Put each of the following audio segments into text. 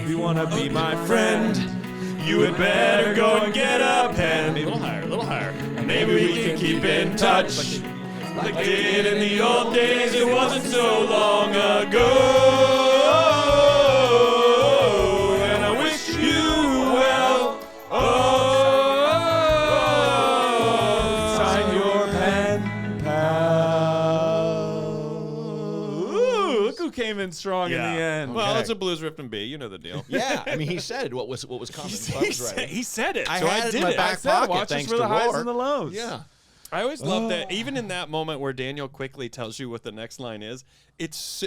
If you wanna be my friend, you had better go and get a pen. A little higher, a little higher. Maybe we can keep in touch. Like they did in the old days, it wasn't so long ago. And I wish you well. Oh, sign your pen, pal. Ooh, look who came in strong in the end. Well, it's a blues riff and B. You know the deal. Yeah, I mean, he said what was coming. He said it. I so had I it did in my it. back I said, pocket, watch us thanks for to the highs Roar. and the lows. Yeah. I always love that, even in that moment where Daniel quickly tells you what the next line is, it's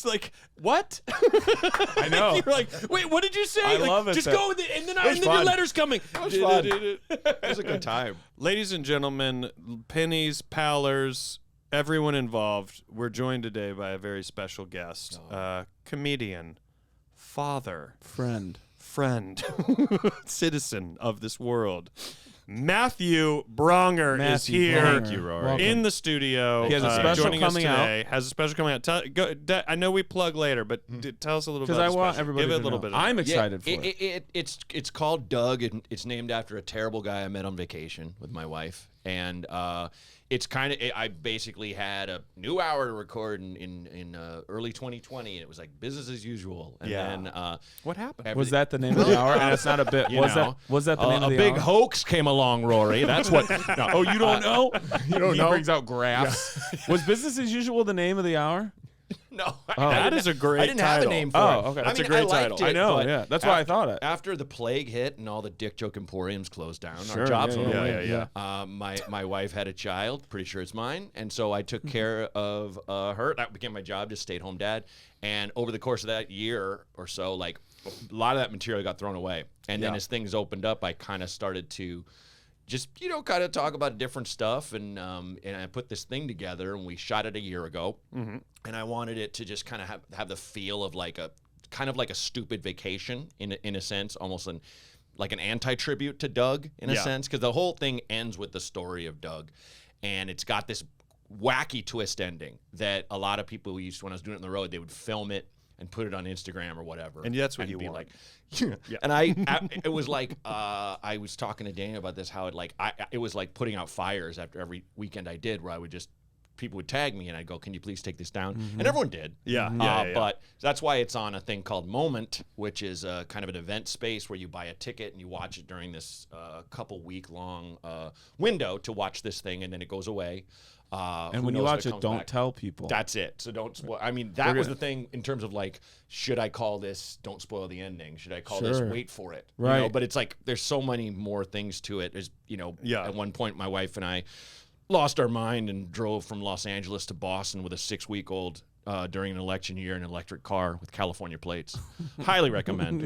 like, what? I know. You're like, wait, what did you say? I like, love it. Just go with it, and then your fun. letter's coming. It was fun. It was a good time. Ladies and gentlemen, Pennies, Pallers, everyone involved, we're joined today by a very special guest, comedian, father, Friend, citizen of this world. Matthew Braunger is here Thank you, Rory. in the studio. He has a special joining coming us today. Has a special coming out. I know we plug later, but tell us a little bit. because About I want special. everybody Give it to a little know. bit. I'm excited for it. It's called Doug, and it's named after a terrible guy I met on vacation with my wife. And it's kind of, I basically had a new hour to record in early 2020, and it was like business as usual. And then what happened? Was that the name of the hour? And it's not a bit. Was that the name of the hour? A big hour? hoax came along, Rory. That's what. No, Oh, you don't know? You don't He know? brings out graphs. Was business as usual the name of the hour? No, That is a great I didn't have a title. name for it. Oh, okay. That's I mean, a great I liked title. It, I know, but yeah. That's why I thought it. After the plague hit and all the dick joke emporiums closed down, Sure, our jobs yeah, went yeah, away. yeah. My wife had a child, pretty sure it's mine, and so I took care of her. That became my job, just stay-at-home dad. And over the course of that year or so, like a lot of that material got thrown away. And then as things opened up, I kind of started to just, kind of talk about different stuff. And I put this thing together, and we shot it a year ago. Mm-hmm. And I wanted it to just kind of have the feel of like a stupid vacation in a sense, almost like an anti-tribute to Doug in a sense, because the whole thing ends with the story of Doug. And it's got this wacky twist ending that a lot of people used to, when I was doing it on the road, they would film it and put it on Instagram or whatever. And that's what and you be want. like, and it was like, I was talking to Daniel about this, how it was like putting out fires after every weekend I did, where I would just, people would tag me and I'd go, can you please take this down? And everyone did. But that's why it's on a thing called Moment, which is kind of an event space where you buy a ticket and you watch it during this couple week long window to watch this thing, and then it goes away. And when you watch it, don't tell people. That's it. So don't spoil. I mean, that was the thing in terms of like, should I call this don't spoil the ending? Should I call this wait for it? Right. But it's like, there's so many more things to it. There's, at one point, my wife and I lost our mind and drove from Los Angeles to Boston with a 6-week-old during an election year in an electric car with California plates. Highly recommend.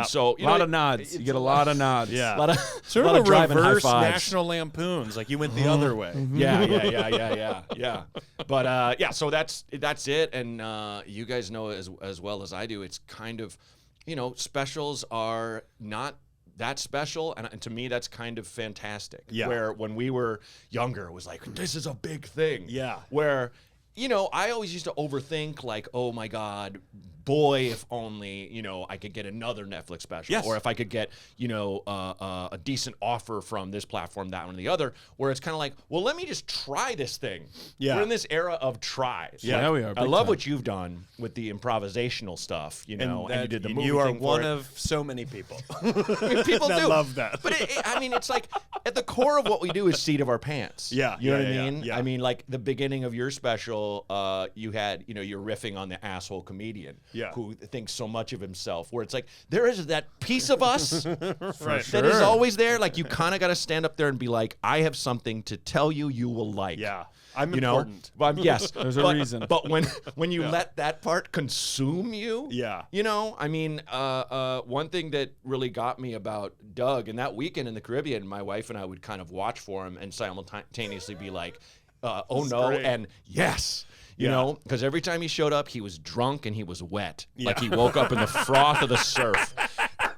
So, a lot of nods. You get a lot of nods. Yeah. A lot of, Sort lot of a driving reverse high fives. National Lampoons. Like you went the other way. Yeah. But so that's it. And you guys know as well as I do, it's kind of, specials are not that special, and to me that's kind of fantastic. Yeah. Where when we were younger, it was like, this is a big thing. Yeah. Where I always used to overthink, like, oh my God, boy, if only, I could get another Netflix special. Yes. Or if I could get, a decent offer from this platform, that one, or the other, where it's kind of like, well, let me just try this thing. Yeah. We're in this era of tries. Yeah, Like, we are. I big love time. what you've done with the improvisational stuff, and you did the movie You are thing for one it. of so many people. I mean, people that do love that. But it's like at the core of what we do is seat of our pants. Yeah, you know yeah, what yeah, I mean. yeah. I mean, like the beginning of your special, you had, you're riffing on the asshole comedian, who thinks so much of himself. Where it's like there is that piece of us that is always there. Like you kind of got to stand up there and be like, I have something to tell you. You will like. Yeah. I'm important. Well, yes, There's a reason. But when you let that part consume you, I mean, one thing that really got me about Doug, and that weekend in the Caribbean, my wife and I would kind of watch for him and simultaneously be like, oh no, great. and yes. Because every time he showed up, he was drunk and he was wet. Like he woke up in the froth of the surf.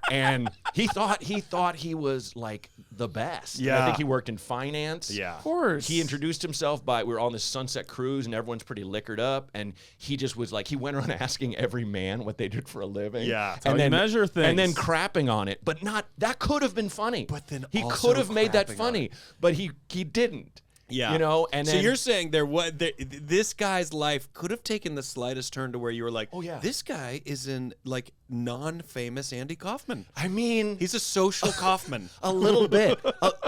And he thought he was like the best. Yeah. And I think he worked in finance. Yeah. Of course. He introduced himself by, we were on this sunset cruise and everyone's pretty liquored up. And he just was like, he went around asking every man what they did for a living. Yeah. how you measure things. And then crapping on it. But that could have been funny. But then he also could have made that crapping on funny. it. But he didn't. Yeah. You know, and so then, you're saying this guy's life could have taken the slightest turn to where you were like, oh, yeah. this guy is in like non-famous Andy Kaufman. I mean, He's a social Kaufman. a little bit,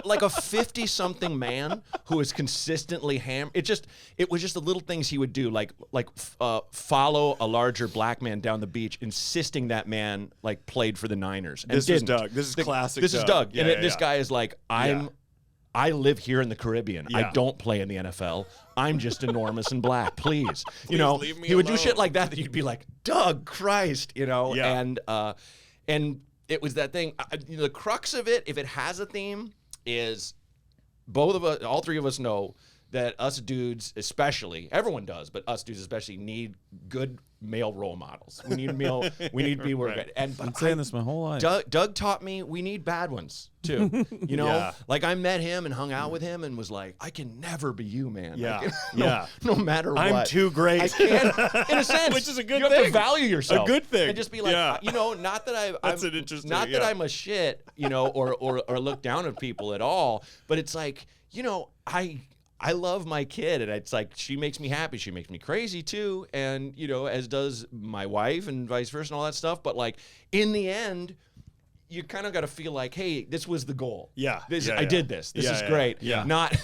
like a 50-something man who is consistently It was just the little things he would do, like follow a larger black man down the beach, insisting that man like played for the Niners. And This is didn't. Doug. This is classic. This is Doug. Yeah, And yeah, this guy is like, I live here in the Caribbean. Yeah. I don't play in the NFL. I'm just enormous and black. Please, you know, leave me he would do alone. shit like that you'd be like, Doug Christ, you know, Yeah. and it was that thing. The crux of it, if it has a theme, is both of us, all three of us know that us dudes, especially, everyone does, but us dudes especially need good male role models. We need people Right. good. And I've been saying this my whole life. Doug taught me we need bad ones too. You know, Yeah. like I met him and hung out with him and was like, I can never be you, man. Yeah. No, no matter what. I'm too great. I can't, in a sense, Which is a good you have to thing. value yourself. A good thing. And just be like, Yeah. you know, not that That's an interesting- not that yeah. I'm a shit, you know, or look down at people at all. But it's like, you know, I love my kid, and it's like she makes me happy. She makes me crazy too, and you know, as does my wife, and vice versa, and all that stuff. But like in the end, you kind of got to feel like, hey, this was the goal. Yeah. I did this. This Yeah, is yeah, great. yeah. Not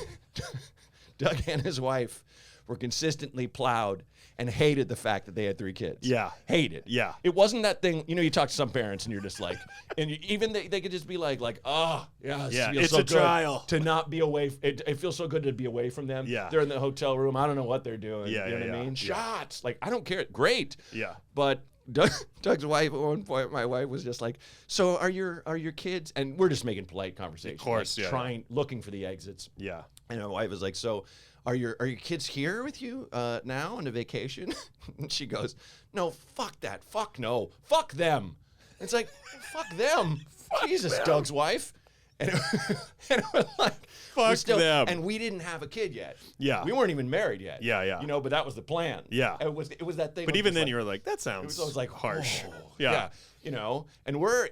Doug and his wife were consistently plowed and hated the fact that they had 3 kids. Yeah. Hated. Yeah. It wasn't that thing, you know, you talk to some parents and you're just like, and even they could just be like, oh, yeah, Yeah, feels it's so a good trial. to not be away. It feels so good to be away from them. Yeah. They're in the hotel room. I don't know what they're doing. Yeah, you know yeah, what I yeah. mean? Yeah. Shots. Like, I don't care. Great. Yeah. But Doug's wife, at one point, my wife was just like, so are your kids? And we're just making polite conversation. Of course, like, yeah. looking for the exits. Yeah. And my wife was like, so are your kids here with you now on a vacation? And she goes, no, fuck that. Fuck no. Fuck them. It's like, fuck them. Jesus, Doug's wife. And it was like, Fuck them. And we didn't have a kid yet. Yeah. We weren't even married yet. Yeah, yeah. You know, but that was the plan. Yeah. It was that thing. But of even just then, like, you were like, that sounds I was like harsh. oh, Yeah. you know, and we're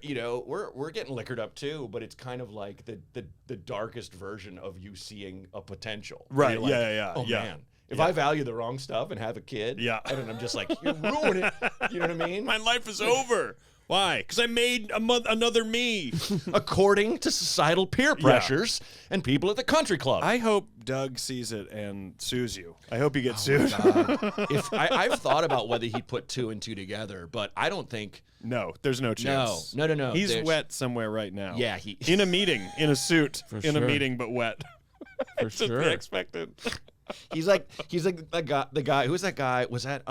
getting liquored up too, but it's kind of like the darkest version of you seeing a potential. Where Right, you're like, yeah. Oh Yeah. man, if I value the wrong stuff and have a kid, Yeah. and then I'm just like, you ruin it. You know what I mean? My life is over. Why? Because I made another me. According to societal peer pressures and people at the country club. I hope Doug sees it and sues you. I hope you get sued. If I've thought about whether he'd put 2 and 2 together, but I don't think. No, there's no chance. No. He's There's- wet somewhere right now. Yeah, in a meeting, in a suit, For in a sure. meeting, but wet. For Just sure. the expected. He's like the guy. Who was that guy? Was that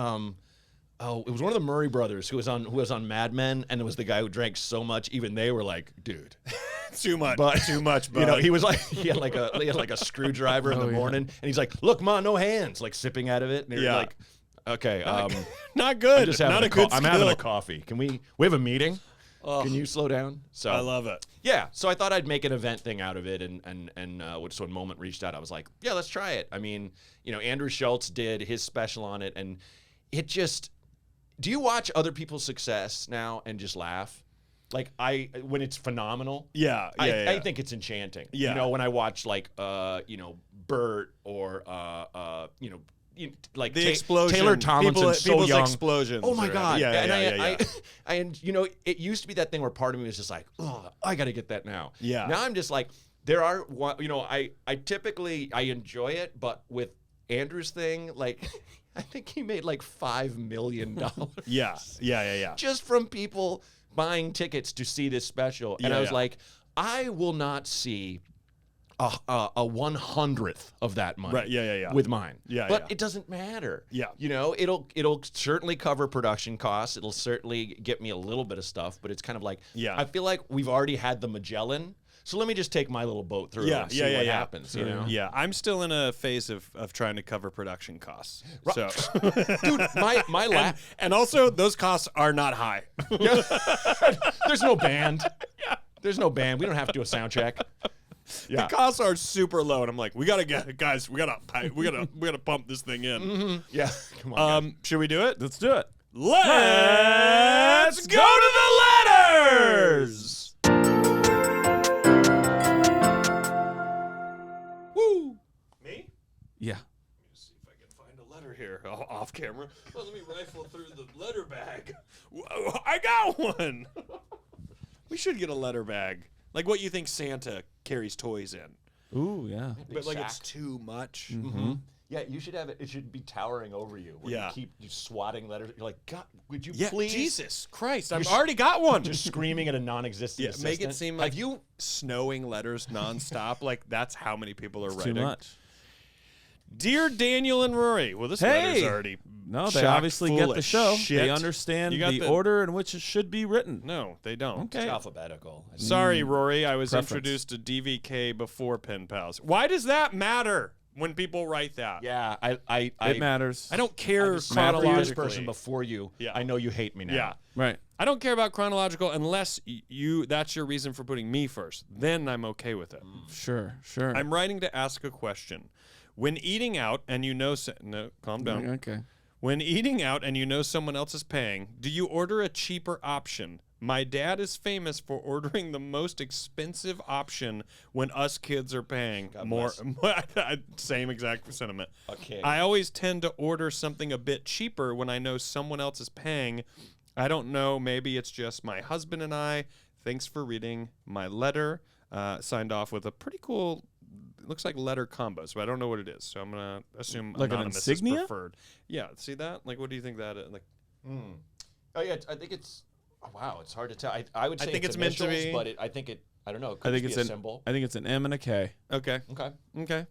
Oh, it was one of the Murray brothers who was on Mad Men, and it was the guy who drank so much, even they were like, "Dude, Too much. But Too much. Bud. you know, he was like, he had like a screwdriver in the morning, and he's like, "Look, ma, no hands," like sipping out of it, and you're Yeah. like, "Okay, not good. I'm just having not a a good I'm having a skill. coffee. Can we have a meeting? Can you slow down?" So I love it. yeah, so I thought I'd make an event thing out of it, and so when Moment reached out, I was like, yeah, let's try it. I mean, you know, Andrew Schultz did his special on it, and it just. Do you watch other people's success now and just laugh? Like when it's phenomenal. Yeah. I think it's enchanting. Yeah. You know, when I watch like Bert or like The explosion. Taylor Tomlinson, so people's young. explosions. Oh my God! Yeah. And you know, it used to be that thing where part of me was just like, oh, I got to get that now. Yeah. Now I'm just like, there are, you know, I typically I enjoy it, but with Andrew's thing, like, I think he made like $5 million. Yeah. Just from people buying tickets to see this special, and I was like, I will not see a 1/100th of that money. Right, yeah. With mine. Yeah, but yeah. it doesn't matter. Yeah. You know, it'll certainly cover production costs. It'll certainly get me a little bit of stuff, but it's kind of like, Yeah. I feel like we've already had the Magellan, so let me just take my little boat through and see what happens. You know, Yeah, I'm still in a phase of trying to cover production costs. So, dude, my lap. and also those costs are not high. There's no band. There's no band. We don't have to do a sound check. Yeah. The costs are super low, and I'm like, we gotta pump this thing in. Yeah. Come on. Should we do it? Let's do it. Let's go to the letters. Woo! Me? Yeah. See if I can find a letter here off camera. Well, let me rifle through the letter bag. Whoa, I got one. We should get a letter bag, like what you think Santa carries toys in. Ooh, yeah. But like sack. it's too much. Yeah, you should have it. It should be towering over you. Where Yeah. You keep swatting letters. You're like, God, would you Yeah, please? Jesus Christ! I've already got one. Just screaming at a non-existent Yeah, assistant. make it seem like you snowing letters nonstop. Like that's how many people are writing. Too much. Dear Daniel and Rory. Well, this letter's Hey! already No, they chock obviously full get the of show. shit. They understand You got the order in which it should be written. No, they don't. It's Okay. alphabetical. Sorry, Rory. I was Preference. introduced to DVK before Pen Pals. Why does that matter when people write that? Yeah, I It matters. I don't care this chronologically. person before you. Yeah. I know you hate me now. Yeah. Right. I don't care about chronological unless that's your reason for putting me first. Then I'm okay with it. Sure. I'm writing to ask a question. When eating out and you know no, calm down. Okay. When eating out and you know someone else is paying, do you order a cheaper option? My dad is famous for ordering the most expensive option when us kids are paying more. Same exact sentiment. Okay. I always tend to order something a bit cheaper when I know someone else is paying. I don't know. Maybe it's just my husband and I. Thanks for reading my letter. Signed off with a pretty cool. It looks like letter combo, so I don't know what it is. So I'm gonna assume Like an anonymous insignia? is preferred. Yeah, see that? Like, what do you think that is? Like, Oh yeah, I think it's. Oh, wow, it's hard to tell. I would say think it's meant to initials, be. but I think it. I don't know. It could I think just it's be an a symbol. I think it's an M and a K. okay, Okay. okay.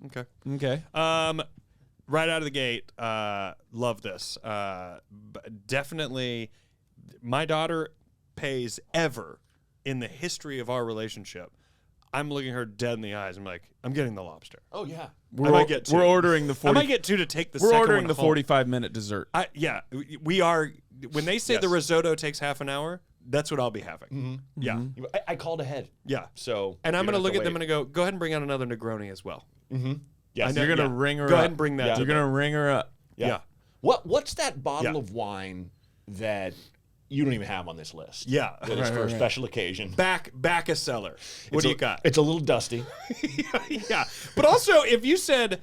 Okay. Right out of the gate, love this. Definitely, my daughter pays ever in the history of our relationship. I'm looking her dead in the eyes. I'm like, I'm getting the lobster. Oh yeah. I might get two. We're ordering the 40. I might get two to take the We're second ordering one the home. 45-minute dessert. Yeah, we are. When they say the Yes. risotto takes half an hour, that's what I'll be having. Yeah, I called ahead. yeah. So. And I'm you going to don't look have at them wait. and go ahead and bring out another Negroni as well. Yes. You're gonna yeah. ring her Go up. ahead and bring that. Yeah. to You're them. gonna ring her up. Yeah. What's that bottle Yeah. of wine that you don't even have on this list? Yeah. That is for a special occasion. Back a cellar. What do you got? It's a little dusty. Yeah. But also, if you said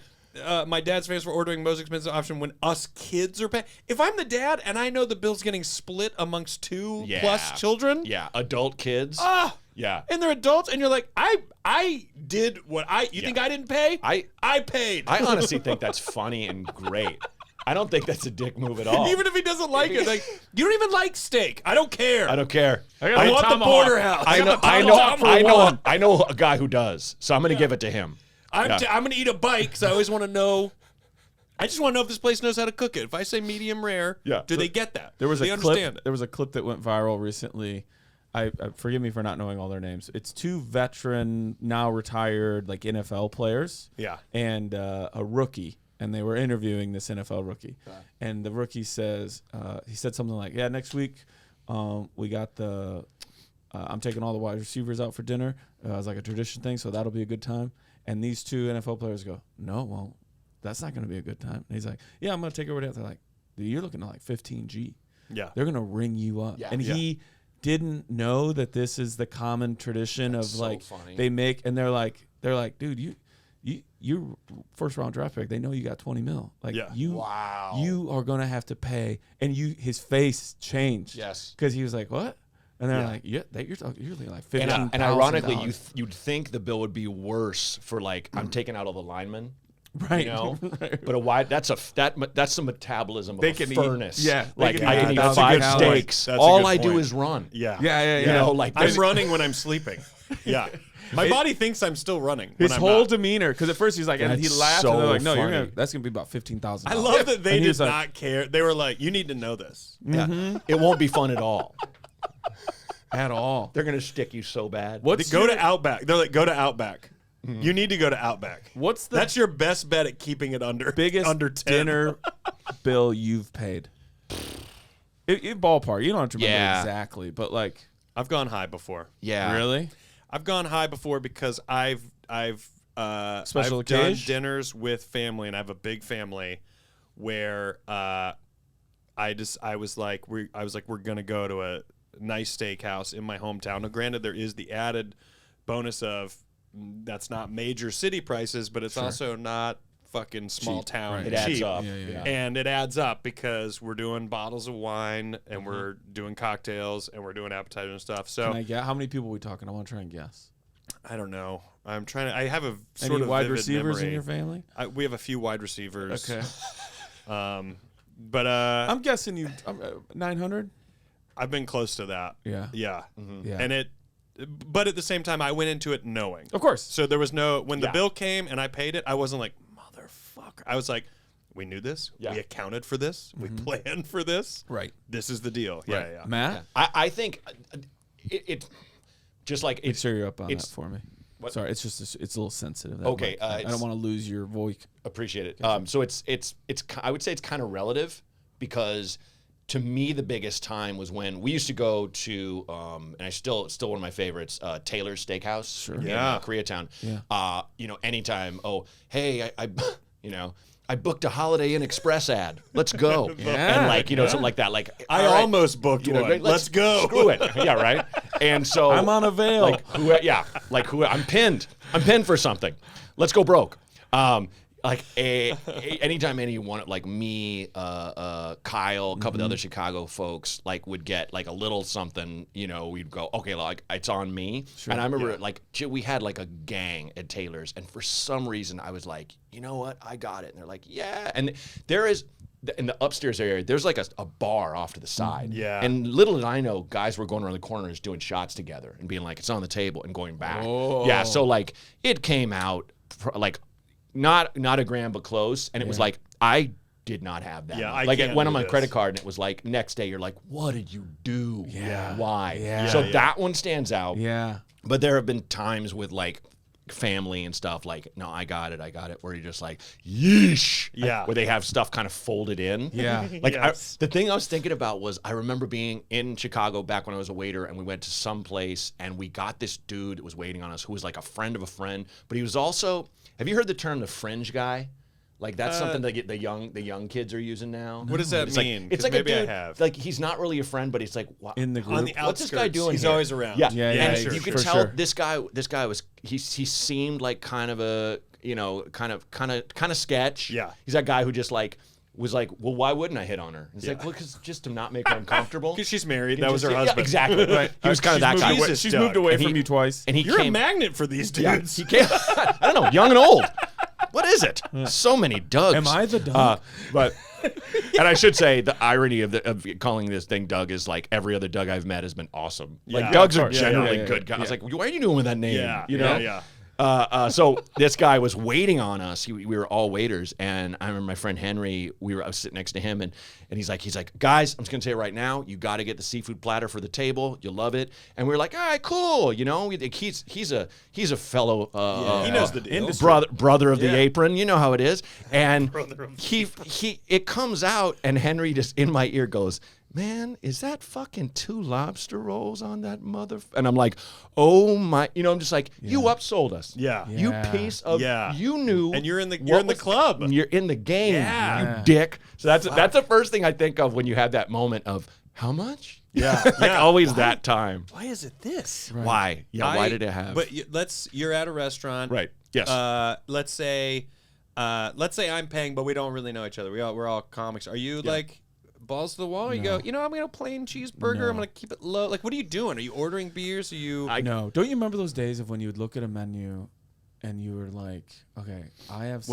my dad's famous for ordering most expensive option when us kids are paying, if I'm the dad and I know the bill's getting split amongst two plus children, Yeah. Adult kids. Yeah. and they're adults, and you're like, I did what you think I didn't pay? I paid. I honestly think that's funny and great. I don't think that's a dick move at all. Even if he doesn't like it, like you don't even like steak. I don't care. I don't care. I want the porterhouse. I know a guy who does, so I'm going to give it to him. I'm going to eat a bite because I always want to know. I just want to know if this place knows how to cook it. If I say medium rare, Yeah. do they get that? There was do they a understand clip. it? There was a clip that went viral recently. I forgive me for not knowing all their names. It's two veteran, now retired, like NFL players. Yeah. And a rookie, and they were interviewing this NFL rookie, and the rookie says he said something like, "Yeah, next week, we got the I'm taking all the wide receivers out for dinner. It's like a tradition thing, so that'll be a good time." And these two NFL players go, "No, well, that's not going to be a good time." And he's like, "Yeah, I'm going to take everybody out." They're like, "Dude, you're looking at like 15 G. Yeah. They're going to ring you up." Yeah. And he didn't know that this is the common tradition That's of so like funny. they make, and they're like, "Dude, you first round draft pick. They know you got 20 mil. Like Yeah. you are going to have to pay." And his face changed. Yes. Because he was like, "What?" And they're like, "Yeah, you're looking like $15,000." And ironically, you'd think the bill would be worse for like I'm taking out all the linemen. right? You know, Right. but a wide that's the metabolism of They a can eat- furnace. yeah, they like can I eat can eat 1,000 5 calories. steaks. That's a All good I do point. is run. Yeah. Yeah. You know, like I'm running when I'm sleeping. Yeah. My body thinks I'm still running. His when I'm wole not. demeanor, because at first he's like, and he That's laughed, so and they're like, "No, funny. that's gonna be about $15,000." I love that they And he did was like, not care. They were like, you need to know this. Yeah. It won't be fun at all. at all. They're gonna stick you so bad. Go to Outback. They're like, go to Outback. You need to go to Outback. What's the That's your best bet at keeping it under biggest under 10. dinner bill you've paid? Ballpark. You don't have to remember Yeah. exactly, but like, I've gone high before. Yeah. really? I've gone high before because I've Special done occasion? dinners with family, and I have a big family where I was like we're gonna go to a nice steakhouse in my hometown. Now, granted, there is the added bonus of that's not major city prices, but it's also not fucking small Cheap, town. right. It adds cheap. up. Yeah. And it adds up because we're doing bottles of wine and we're doing cocktails and we're doing appetizers and stuff. So Can I guess how many people are we talking? I want to try and guess. I don't know. I'm trying to. I have a sort Any of wide vivid receivers memory. in your family? We have a few wide receivers. Okay. But I'm guessing you 900. I've been close to that. Yeah. Yeah. Yeah. And but at the same time, I went into it knowing. Of course. So there was no, when the Yeah. bill came and I paid it, I wasn't like, motherfucker. I was like, we knew this. Yeah. We accounted for this. We planned for this. Right. This is the deal. Yeah, yeah. Matt, I think it just like make sure you're up on that it's- for me. What? Sorry, it's just it's a little sensitive. That Okay, mic. I don't want to lose your voice. appreciate it. So it's I would say it's kind of relative because to me the biggest time was when we used to go to and I still one of my favorites, Taylor's Steakhouse in Yeah. Koreatown. Yeah. Anytime, hey, I I booked a Holiday Inn Express ad. Let's go. Yeah. And something like that. Like I all right, almost booked one. great, Let's go. Screw it. Yeah, right. And so I'm on a veil. I'm pinned. I'm pinned for something. Let's go broke. Anytime anyone like me, Kyle, a couple of the other Chicago folks would get a little something, we'd go, okay, it's on me. Sure. And I remember we had a gang at Taylor's, and for some reason I was like, you know what, I got it. And they're like, yeah. And there is in the upstairs area, there's a bar off to the side. Yeah. And little did I know, guys were going around the corners doing shots together and being like, it's on the table and going back. Oh. Yeah. So it came out not a gram but close, and it was I did not have that. Yeah, much. I It can't went do on my this. credit card, and it was next day you're like, what did you do? Yeah. Why? Yeah. So Yeah. that one stands out. Yeah. But there have been times with family and stuff no, I got it, where you're just yeesh. Yeah. Where they have stuff kind of folded in. Yeah. Yes. The thing I was thinking about was I remember being in Chicago back when I was a waiter, and we went to some place and we got this dude that was waiting on us who was a friend of a friend, but he was also, have you heard the term the fringe guy? That's something that the young kids are using now. What does that It's mean? It's 'Cause maybe a I dude, have. he's not really a friend, but it's In the group. On the what's this guy outskirts. doing He's here? always around. Yeah, Yeah, and yeah, you could for tell sure. this guy was he seemed like kind of a kind of sketch. Yeah. He's that guy who just was well, why wouldn't I hit on her? It's well, because just to not make her uncomfortable. Because she's married. And That was her just- husband. Yeah, exactly. Right. He was kind of that She's guy. moved away- Jesus, She's Doug. moved away And from he- you twice. And he You're a came. magnet for these Yeah, dudes. he came. I don't know, young and old. What is it? So many Dougs. Am I the Doug? But and I should say the irony of calling this thing Doug is every other Doug I've met has been awesome. Yeah. Dougs Yeah, are of course. generally Yeah. good guys. I was like, why are you doing with that name? Yeah. You know? Yeah. So this guy was waiting on us. We were all waiters, and I remember my friend Henry. I was sitting next to him, and he's like, guys, I'm just gonna say it right now. You got to get the seafood platter for the table. You'll love it. And we were like, all right, cool. He's a fellow. He knows the deal. Brother of the apron. You know how it is. And it comes out, and Henry just in my ear goes, man, is that fucking 2 lobster rolls on that and I'm like, oh my, I'm just you upsold us. Yeah. You Yeah. piece of, Yeah. you knew. And you're in the what club. You're in the game, Yeah. you dick. So that's the first thing I think of when you have that moment of, how much? Yeah. Always that time. Why is it this? Why? Yeah, why did it have? But you're at a restaurant. Right. Yes. Let's say I'm paying, but we don't really know each other. We're all comics. Are you balls to the wall? You go, I'm gonna plain cheeseburger. I'm gonna keep it low. What are you doing? Are you ordering beers? Are you? No. Don't you remember those days of when you would look at a menu and you were like, okay, I have $17.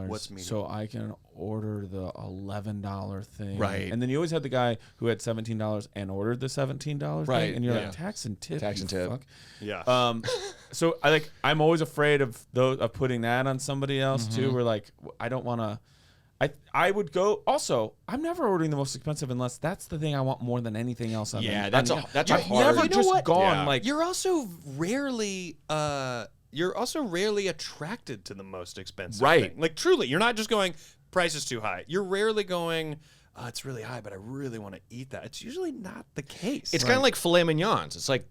What's medium? So I can order the $11 thing. Right. And then you always had the guy who had $17 and ordered the $17 Right, thing. And you're yeah. like, tax and tip. Tax you and tip. fuck. Yeah. So I'm always afraid of putting that on somebody else too. Where I don't want to. I would go. Also, I'm never ordering the most expensive unless that's the thing I want more than anything else. Yeah, that's a I've hard. never You know just what? gone Yeah. You're also rarely attracted to the most expensive Right. thing. Truly, you're not just going price is too high. You're rarely going oh, it's really high, but I really want to eat that. It's usually not the case. It's kind of like filet mignons. It's like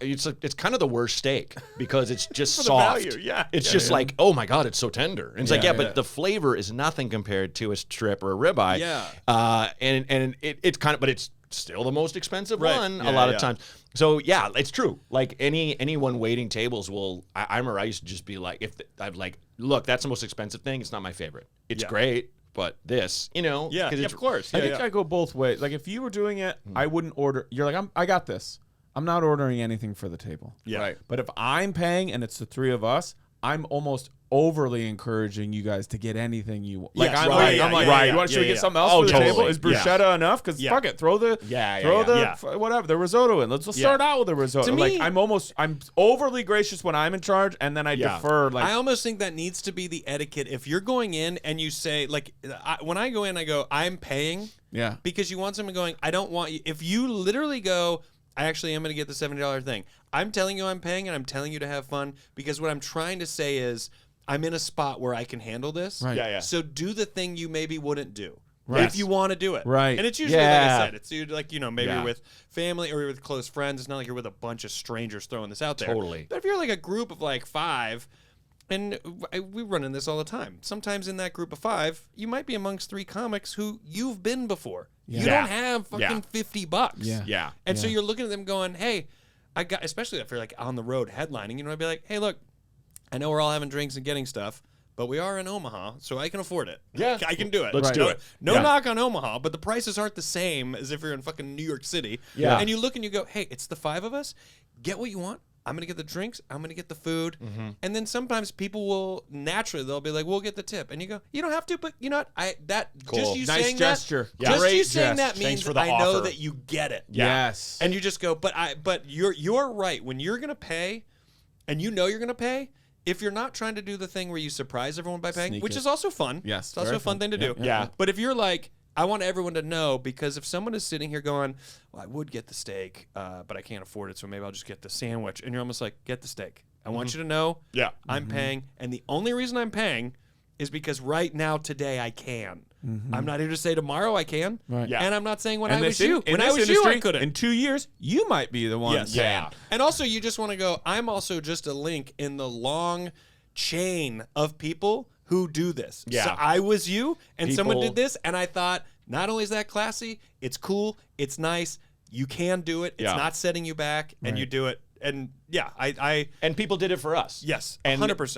it's kind of the worst steak because it's just For the soft. value, yeah. It's just like, oh my God, it's so tender. And it's like, but the flavor is nothing compared to a strip or a ribeye. Yeah. And it's kind of, but it's still the most expensive one Yeah, a lot of times. So yeah, it's true. Like anyone waiting tables will. I remember I used to just be like, I'm like, look, that's the most expensive thing. It's not my favorite. It's great. But this, yeah, of course. I think I go both ways. Like if you were doing it, I wouldn't order. You're like, I got this. I'm not ordering anything for the table. Yeah. Right. But if I'm paying and it's the three of us, I'm almost overly encouraging you guys to get anything you want. Like Yes, I'm right, like, yeah, you want should we get something else Oh, for the totally. table? Is bruschetta enough? Because fuck it, throw the whatever the risotto in. Let's start out with the risotto. To Like me- I'm overly gracious when I'm in charge, and then I defer. Like I almost think that needs to be the etiquette. If you're going in and you say, like, when I go in, I go, I'm paying. Yeah. Because you want someone going, I don't want you. If you literally go, I actually am going to get the $70 thing. I'm telling you I'm paying, and I'm telling you to have fun, because what I'm trying to say is I'm in a spot where I can handle this. Right. Yeah. So do the thing you maybe wouldn't do. Right. If you want to do it. Right. And it's usually, like I said, it's usually like, maybe Yeah. you're with family or you're with close friends. It's not like you're with a bunch of strangers throwing this out there. Totally. But if you're like a group of like 5, and we run in this all the time. Sometimes in that group of 5, you might be amongst 3 comics who you've been before. Yeah. You don't have fucking $50. Yeah. Yeah. And so you're looking at them going, hey, especially if you're like on the road headlining, I'd be like, hey, look, I know we're all having drinks and getting stuff, but we are in Omaha, so I can afford it. Yeah. I can do it. Let's do it. No Yeah. knock on Omaha, but the prices aren't the same as if you're in fucking New York City. Yeah. And you look and you go, hey, it's the 5 of us. Get what you want. I'm going to get the drinks. I'm going to get the food. Mm-hmm. And then sometimes people will naturally, they'll be like, we'll get the tip. And you go, you don't have to, but you know what? Cool. Just you Nice saying gesture. that, just Great you saying gesture. that means Thanks for the I know offer. that you get it. Yes. And you just go, but you're right. When you're gonna pay, and you know you're gonna pay, if you're not trying to do the thing where you surprise everyone by paying, Sneak which it. is also fun. Yes, It's also very a fun fun. thing to do. Yeah. But if you're like, I want everyone to know, because if someone is sitting here going, well, I would get the steak, but I can't afford it, so maybe I'll just get the sandwich. And you're almost like, get the steak. I want you to know Yeah. I'm paying. And the only reason I'm paying is because right now, today, I can. I'm not here to say tomorrow I can. Right. Yeah. And I'm not saying when And I this was you. in When I this was you, I industry, couldn't. in 2 years, you might be the one. Yes. saying, Yeah. And also, you just want to go, I'm also just a link in the long chain of people who do this. Yeah. So I was you, and someone People- did this, and I thought, not only is that classy, it's cool, it's nice, you can do it, it's Yeah. not setting you back, and you do it. And yeah, I And people did it for us. yes, And 100%.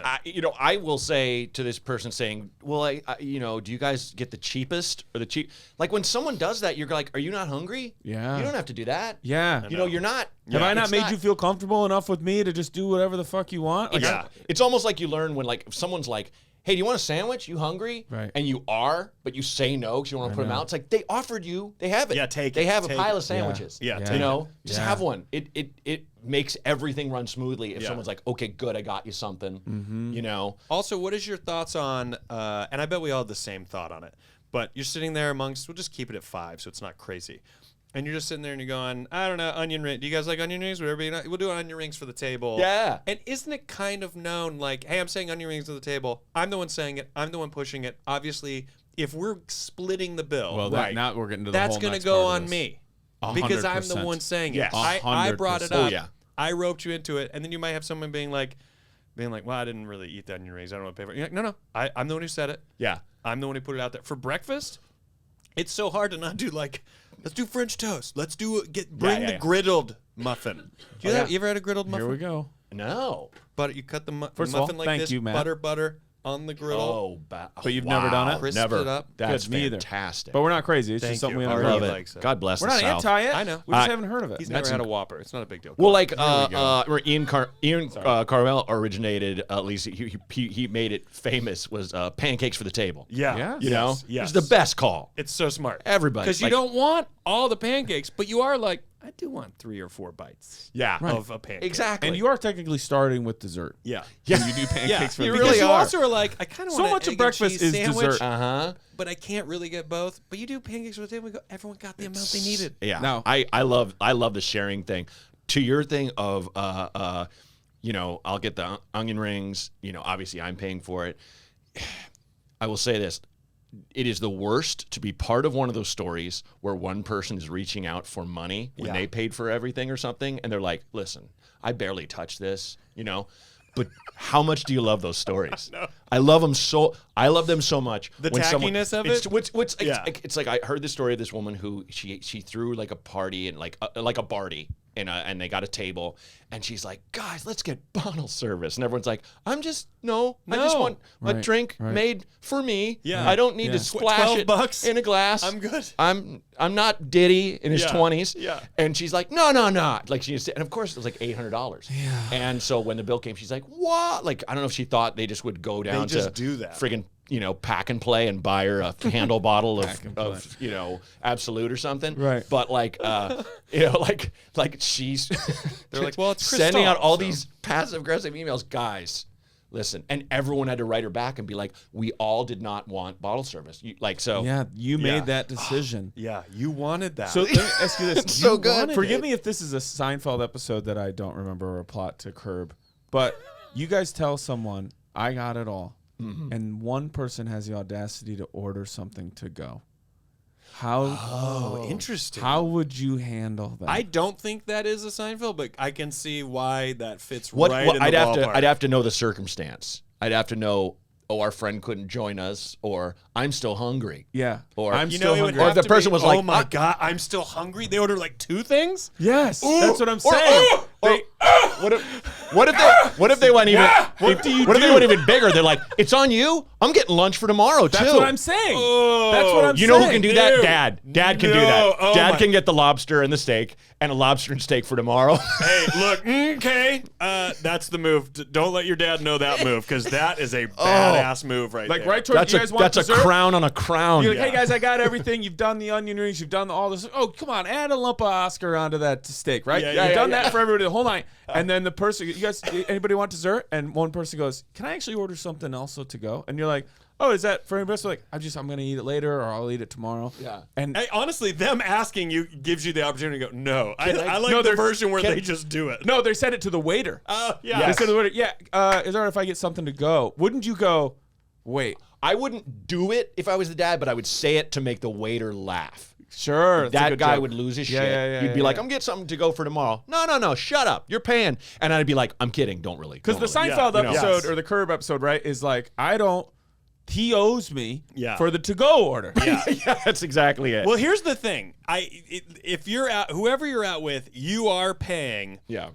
I will say to this person saying, well, I do you guys get the cheapest or the cheap? Like when someone does that, you're like, are you not hungry? Yeah. You don't have to do that. Yeah. You know, you're not. Have I not it's made you feel comfortable enough with me to just do whatever the fuck you want? Like, Yeah. It's almost like you learn when like if someone's like, hey, do you want a sandwich? You hungry? Right. And you are, but you say no because you want to put them out. It's like they offered you. They have it. Yeah, take They it, have a take pile it. of sandwiches. Yeah, Yeah. take You know, just Yeah. have one. It makes everything run smoothly if Yeah. someone's like, okay, good, I got you something. You know. Also, what is your thoughts on, and I bet we all have the same thought on it, but you're sitting there amongst, we'll just keep it at 5 so it's not crazy. And you're just sitting there and you're going, I don't know, onion ring. Do you guys like onion rings? We'll do onion rings for the table. Yeah. And isn't it kind of known, like, hey, I'm saying onion rings to the table. I'm the one saying it. I'm the one pushing it. Obviously, if we're splitting the bill, well, Right. now we're getting to the that's whole going to next go part of on this. me. Because I'm the 100%. one saying Yes. it. I brought it 100%. up. Oh, yeah. I roped you into it. And then you might have someone being like, well, I didn't really eat the onion rings. I don't want to pay for it. You're like, no. I'm the one who said it. Yeah. I'm the one who put it out there. For breakfast, it's so hard to not do like, let's do French toast. Let's do bring yeah, the yeah. griddled muffin. You ever had a griddled muffin? Here we go. No. Butter. You cut the First of all, muffin like thank this. you, Matt. Butter on the griddle. Oh, But you've never done it? Crisped Never. it up. That's Good, me either. fantastic. But we're not crazy. It's Thank just something you. we I haven't really heard of. like it. God bless We're the not South. anti it. I know. We just haven't heard of it. He's never had a Whopper. It's not a big deal. Well, like remember Ian Carmel originated, at least he made it famous, was pancakes for the table. yeah. Yeah. You know, Yes. it's the best call. It's so smart. Everybody, Because you like- don't want all the pancakes, but you are like, I do want 3 or 4 bites Yeah, of a pancake. exactly. And you are technically starting with dessert. Yeah. When you do pancakes for you the really really you are. also are like, I kind of So want much an of egg and breakfast cheese is sandwich, dessert. but I can't really get both. But you do pancakes for the table. We go, everyone got the amount they needed. Yeah. Now- I love the sharing thing. To your thing of you know, I'll get the onion rings, you know, obviously I'm paying for it. I will say this. it is the worst to be part of one of those stories where one person is reaching out for money when they paid for everything or something, and they're like, listen, I barely touched this, but how much do you love those stories? I love them so much. The tackiness of it? It's like I heard the story of this woman who she threw like a party and like a party and they got a table and she's like, guys, let's get bottle service. And everyone's like, I just want a drink made for me. Yeah. I don't need to splash it $12 in a glass. I'm good. I'm not Diddy in his 20s. Yeah. And she's like, no. Like and of course it was like $800. Yeah. And so when the bill came, she's like, what? Like, I don't know if she thought they just would go down to do that. Friggin' Pack and Play and buy her a handle bottle of Absolute or something. Right. But like she's they're like, well, it's sending out all so. these passive aggressive emails, guys. Listen, and everyone had to write her back and be like, we all did not want bottle service. You made that decision. Yeah, you wanted that. So let me ask you this. It's so good. Forgive me if this is a Seinfeld episode that I don't remember or a plot to Curb, but you guys tell someone, I got it all. Mm-hmm. And one person has the audacity to order something to go. Interesting. How would you handle that? I don't think that is a Seinfeld, but I can see why that fits right in the ballpark. I'd have to know the circumstance. I'd have to know, our friend couldn't join us, or I'm still hungry. Yeah. Or I'm still hungry. Or if the person was like, oh my God, I'm still hungry. They ordered like 2 things? Yes. That's what I'm saying. What if they went even? What if they went even bigger? They're like, it's on you. I'm getting lunch for tomorrow too. That's what I'm saying. That's what I'm saying. You know who can do that? Dad can do that. Oh Dad can get the lobster and the steak and a lobster and steak for tomorrow. Hey, look, okay, that's the move. Don't let your dad know that move, because that is a badass move right there. Right towards you guys want that's dessert? a crown on a crown. You're like, hey guys, I got everything. You've done the onion rings. You've done all this. Oh, come on, add a lump of Oscar onto that steak, right? You've done that for everybody the whole night. And then the person, you guys, anybody want dessert? And one person goes, can I actually order something else to go? And you're like, oh, is that for anybody else? Like, I'm going to eat it later, or I'll eat it tomorrow. Yeah. And hey, honestly, them asking you gives you the opportunity to go, no. I like the version where they just do it. No, they said it to the waiter. Oh, yeah. They said to the waiter, is it all right if I get something to go? Wouldn't you go, wait? I wouldn't do it if I was the dad, but I would say it to make the waiter laugh. Sure. That guy would lose his shit. He'd be like, I'm getting something to go for tomorrow. No, shut up. You're paying. And I'd be like, I'm kidding. Don't really. Because the Seinfeld episode or the Curb episode, right, is like, he owes me for the to-go order. Yeah. That's exactly it. Well, here's the thing. If you're out, whoever you're out with, you are paying. Yeah.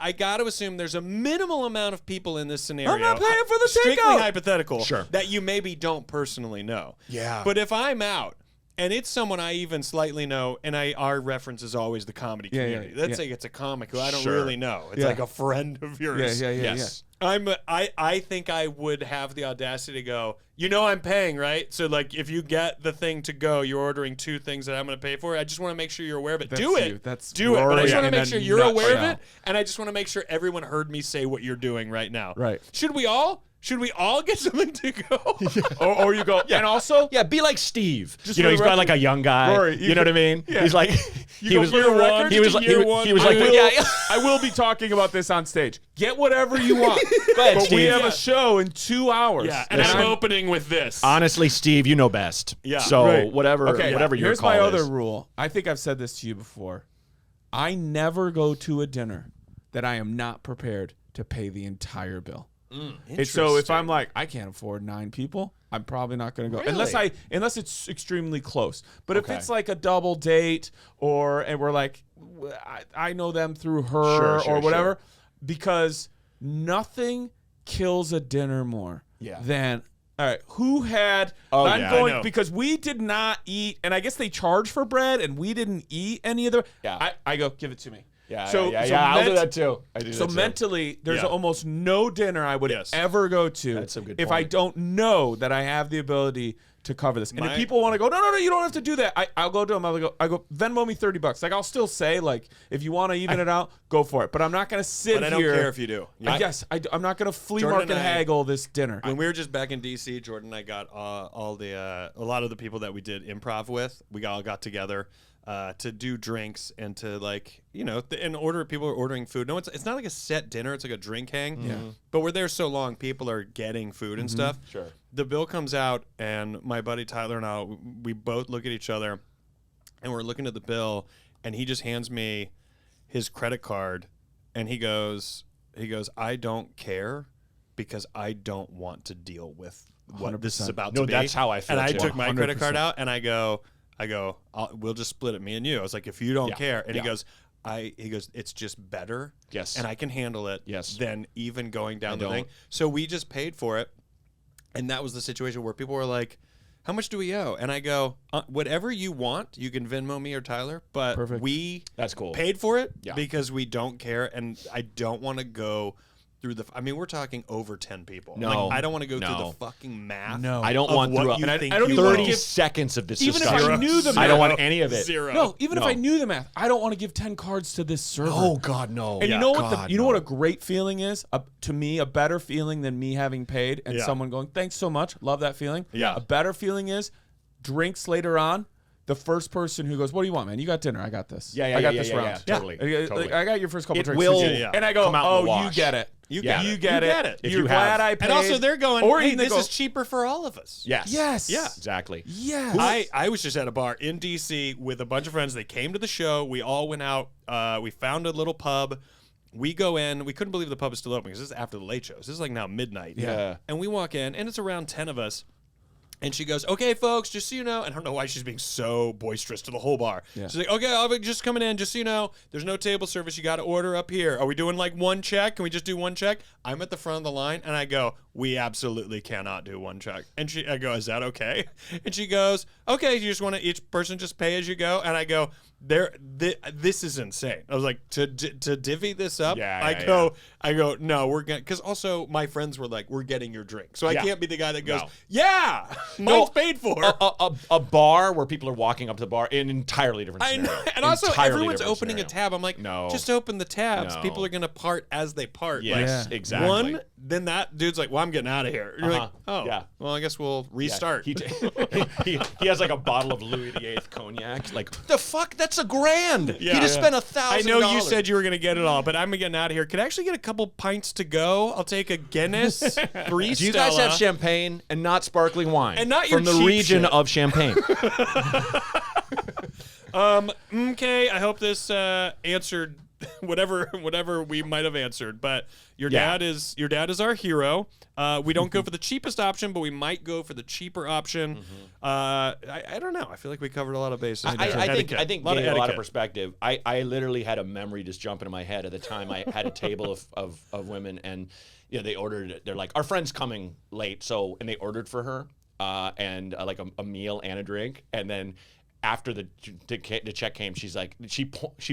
I got to assume there's a minimal amount of people in this scenario. I'm not paying for the strictly takeout. hypothetical. Sure. That you maybe don't personally know. Yeah. But if I'm out, and it's someone I even slightly know, and our reference is always the comedy community. Let's say it's a comic who I don't really know. It's like a friend of yours. Yes. I think I would have the audacity to go, I'm paying, right? So, like, if you get the thing to go, you're ordering 2 things that I'm going to pay for. I just want to make sure you're aware of it. Do it. Do it. But I just want to make sure you're aware of it, and I just want to make sure everyone heard me say what you're doing right now. Right. Should we all get something to go? or you go, and also, be like Steve. Just he's got like a young guy. Rory, you know what I mean? Yeah. He's like, he was like, I will be talking about this on stage. Get whatever you want. Go ahead, but Steve. we have a show in 2 hours. Yeah, and I'm opening with this. Honestly, Steve, you know best. Yeah. So whatever your here's call my is. other rule. I think I've said this to you before. I never go to a dinner that I am not prepared to pay the entire bill. So if I'm like, I can't afford 9 people, I'm probably not going to go unless it's extremely close. But if it's like a double date and we're like, I know them through her or whatever, because nothing kills a dinner more than, all right, who had, because we did not eat, and I guess they charge for bread and we didn't eat any of the, I go, give it to me. I'll do that too. Mentally, there's almost no dinner I would ever go to if I don't know that I have the ability to cover this. And if people want to go, no, you don't have to do that. I'll go to them. I go, Venmo me $30. Like, I'll still say, like, if you want to even it out, go for it. But I'm not going to sit here. But I don't care if you do. I'm not going to flea market haggle this dinner. When we were just back in D.C., Jordan and I got a lot of the people that we did improv with. We all got together. to do drinks and to like, you know, and order. People are ordering food. No, it's not like a set dinner. It's like a drink hang. Yeah. But we're there so long, people are getting food and stuff. Sure. The bill comes out, and my buddy Tyler and I, we both look at each other, and we're looking at the bill, and he just hands me his credit card, and he goes, I don't care because I don't want to deal with what this is about to be. No, that's how I feel. And I too. took my credit card 100%. out, and I go, we'll just split it, me and you. I was like, if you don't care, and he goes, it's just better. Yes. And I can handle it. Yes. Than even going down the thing. So we just paid for it, and that was the situation where people were like, how much do we owe? And I go, whatever you want, you can Venmo me or Tyler, but Perfect. That's cool. paid for it Yeah. because we don't care, and I don't want to go through I mean, we're talking over 10 people. No. Like, I don't want to go through No. the fucking math. No. I don't of want what through. you And think I don't you even want owe. 30 seconds of this Even if discussion. I knew the I don't math. want any of it. Zero. No, even if No. I knew the math, I don't want to give 10 cards to this server. Oh God, no. And Yeah. you know what? God, You know no. what a great feeling is? To me, a better feeling than me having paid and Yeah. someone going, "Thanks so much, love that feeling." Yeah. A better feeling is drinks later on. The first person who goes, "What do you want, man? You got dinner. I got this. Yeah, I got yeah, this yeah, round. yeah, totally, Like, totally. I got your first couple It drinks. will Yeah. And I go, come out in "Oh, the you wash. get it. You Yeah. get You it. get You it. get it. If You're you glad have- I paid." And also, they're going, Or hey, even they this go, is cheaper for all of us. Yes. Yes. Yeah. Exactly. Yes. I was just at a bar in D.C. with a bunch of friends. They came to the show. We all went out. We found a little pub. We go in. We couldn't believe the pub is still open because this is after the late shows. This is like now midnight. Yeah. And we walk in, and it's around 10 of us. And she goes, okay, folks, just so you know, and I don't know why she's being so boisterous to the whole bar. Yeah. She's like, okay, I'll be just coming in, just so you know, there's no table service. You got to order up here. Are we doing like one check? Can we just do one check? I'm at the front of the line, and I go, we absolutely cannot do one check. And I go, is that okay? And she goes, okay, you just want to each person just pay as you go? And I go, this is insane. I was like, to divvy this up? Yeah, I go, no, we're going to, because also my friends were like, we're getting your drink. So I Yeah. can't be the guy that goes, No. yeah, mine's paid for. A bar where people are walking up to the bar, an entirely different I scenario. know. And also, Entirely everyone's different opening scenario. a tab. I'm like, No. just open the tabs. No. People are going to part as they part. Yes, Yeah. exactly. One, then that dude's like, well, I'm getting out of here. You're like, Uh-huh. oh, Yeah. well, I guess we'll Yeah. restart. He has like a bottle of Louis VIII cognac. Like, the fuck? That's $1,000. Yeah. He just spent $1,000. I know you said you were going to get it all, but I'm getting out of here. Could I actually get a couple pints to go? I'll take a Guinness, 3 Do you guys Stella. have champagne and not sparkling wine? And not your from the cheap region shit. of Champagne. Okay, I hope this answered whatever we might have answered. But your Yeah. dad is our hero. We don't go for the cheapest option, but we might go for the cheaper option. I don't know. I feel like we covered a lot of bases. I think a lot gave a lot of etiquette. perspective. I literally had a memory just jump into my head at the time. I had a table of women, and they ordered. They're like, our friend's coming late, and they ordered for her and like a meal and a drink, and then. After the check came, she's like, she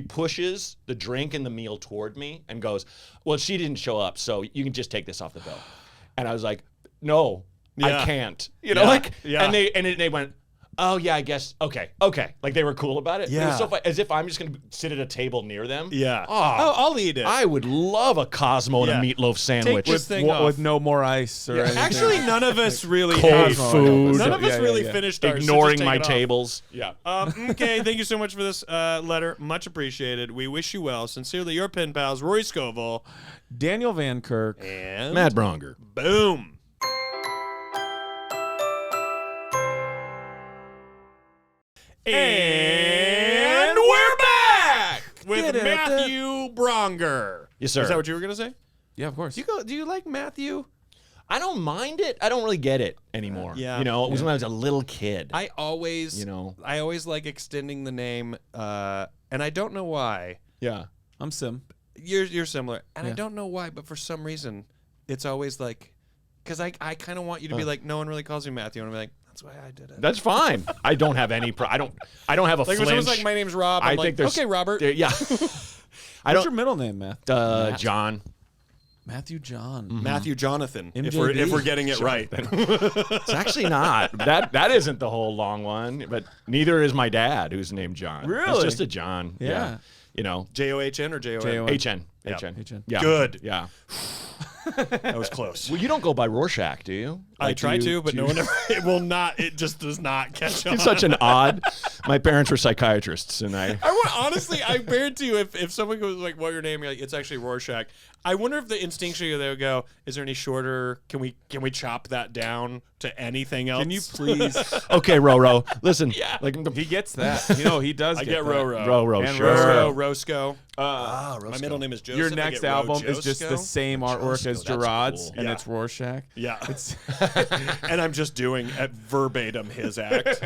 pushes the drink and the meal toward me and goes, well, she didn't show up, so you can just take this off the bill. And I was like, no, Yeah. I can't. Yeah. And they went, oh yeah, I guess, okay. Like they were cool about it. But it was so fun, as if I'm just gonna sit at a table near them. Yeah. Oh, I'll eat it. I would love a Cosmo and a Yeah. meatloaf sandwich. this thing off. with no more ice or anything. Actually, none of us really Cold had- food. None of us Yeah, really yeah. finished ours. so Ignoring just take my it off. tables. Yeah. Okay, thank you so much for this letter. Much appreciated. We wish you well. Sincerely, your pen pals, Rory Scovel Daniel Van Kirk. and Matt Braunger. Boom. And we're back with Matthew Bronger. Yes, sir. Is that what you were gonna say? Yeah, of course. Do you like Matthew? I don't mind it. I don't really get it anymore. Yeah. It was when I was a little kid. I always, I always like extending the name, and I don't know why. yeah. I'm Sim. You're similar, and I Yeah. don't know why, but for some reason, it's always like, because I kind of want you to be like, no one really calls me Matthew, and I'm like, that's why I did it. That's fine. I don't have any. I don't have a Like when flinch. someone's like, my name's Rob, I'm I like, think there's okay, Robert. Yeah. I What's don't. your middle name, Matt? John. Matthew John. Matthew Jonathan, if MJB. we're getting it right. It's actually not. That isn't the whole long one. But neither is my dad, who's named John. It's Really? just a John. Yeah. John or Jon? J-O-N. HN. Yeah. HN. HN. Yeah. Good. Yeah. That was close. Well, you don't go by Rorschach, do you? I Like, try do you- to, but do no you- one ever. It will not. It just does not catch on. It's such an odd. My parents were psychiatrists, and I. Honestly, I guarantee you, if someone goes like, "What's your name?" You're like, "It's actually Rorschach." I wonder if the instinctually they would go, "Is there any shorter? Can we chop that down to anything else?" Can you please? Okay, Roro. Listen, like He gets that. He does. I get get that. Roro. Roro, And sure. Roscoe. Roscoe. My middle name is Joseph. Your I next get album is just the Rojosco. same artwork as that's Gerard's, cool. and Yeah. it's Rorschach. Yeah, It's and I'm just doing at verbatim his act.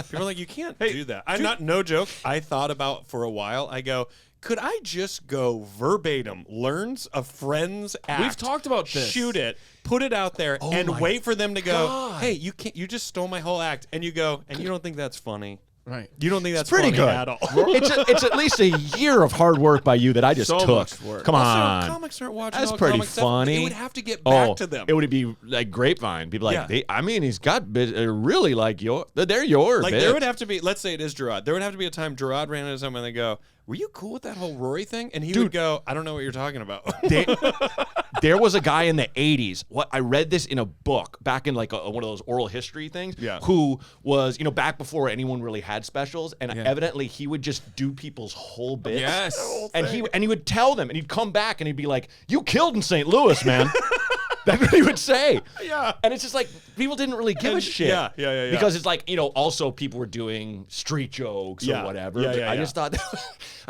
People are like, "You can't do that." I'm not. No joke. I thought about for a while. I go, could I just go verbatim, learns a friend's act? We've talked about this. Shoot it, put it out there, Oh and my wait for them to go, God. "Hey, you can't. You just stole my whole act," and you go, and you don't think that's funny. right. You don't think that's pretty funny good. at all. It's at least a year of hard work by you that I just So took. much work. Come Also, on. comics aren't watching. That's all pretty comic stuff. funny. It would have to get back to them. It would be like Grapevine. People like, Yeah. he's got really like they're yours. Like there would have to be, let's say it is Gerard. There would have to be a time Gerard ran into someone and they go, "Were you cool with that whole Rory thing?" And he would go, "I don't know what you're talking about." There was a guy in the 80s. I read this in a book back in like one of those oral history things. Yeah. Who was back before anyone really had specials, and Yeah. evidently he would just do people's whole bits. Yes. And he would tell them, and he'd come back and he'd be like, "You killed in St. Louis, man." That's what he would say. Yeah. And it's just like people didn't really give a shit. Yeah. Because it's like, also people were doing street jokes Yeah. or whatever. Yeah, But yeah, I yeah. just thought I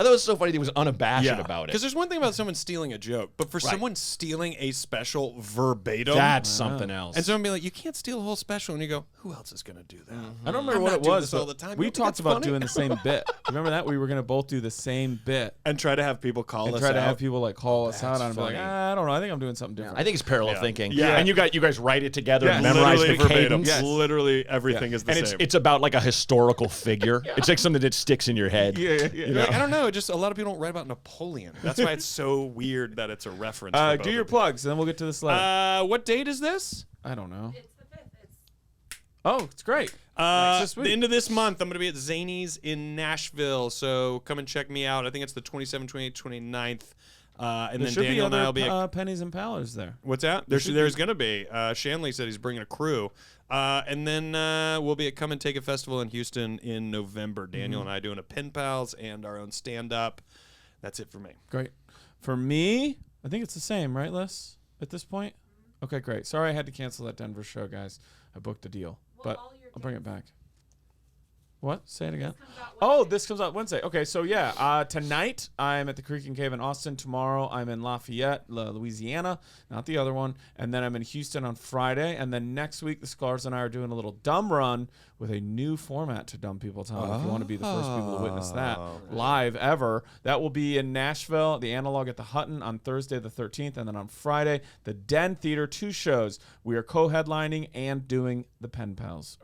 thought it was so funny that he was unabashed about it. Because there's one thing about someone stealing a joke, but for someone stealing a special verbatim, That's something else. and someone be like, "You can't steal a whole special," and you go, "Who else is gonna do that?" I don't remember I'm what not it doing was. this all but the time. You We don't think talked that's about funny? doing the same bit. Remember that? We were going to both do the same bit And try to have people call and us try to out. have people like call us out That's on it and be like, funny. I don't know. I think I'm doing something different. I think it's parallel Yeah. thinking. Yeah. And you guys write it together and Yes. memorize the Literally verbatim. cadence. Yes. Literally everything is the And same. it's about like a historical figure. It's like something that sticks in your head. Like, I don't know. Just a lot of people don't write about Napoleon. That's why it's so weird that it's a reference. for both Do your of them. plugs, and then we'll get to this letter. What date is this? I don't know. It's the 5th. It's Oh, it's great. This The week. end of this month, I'm going to be at Zany's in Nashville. So come and check me out. I think it's the 27th, 28th, 29th. And There then should Daniel be and I will be other at pennies and pallors there. What's that? There's going to be. Shanley said he's bringing a crew. And then we'll be at Come and Take It Festival in Houston in November. Daniel and I doing a Pen Pals and our own stand-up. That's it for me. Great. For me, I think it's the same, right, Liz? At this point? Okay, great. Sorry I had to cancel that Denver show, guys. I booked a deal. Well, But all your I'll bring it dates. back. What? Say it again. comes out Oh, Wednesday. this comes out Wednesday. Okay, so yeah, tonight I'm at the Creek and Cave in Austin. Tomorrow I'm in Lafayette, Louisiana, not the other one. And then I'm in Houston on Friday. And then next week, the Scars and I are doing a little dumb run with a new format to Dumb People Town. If you want to be the first people to witness that live ever, that will be in Nashville, the Analog at the Hutton on Thursday the 13th. And then on Friday, the Den Theater, 2 shows. We are co-headlining and doing the Pen Pals.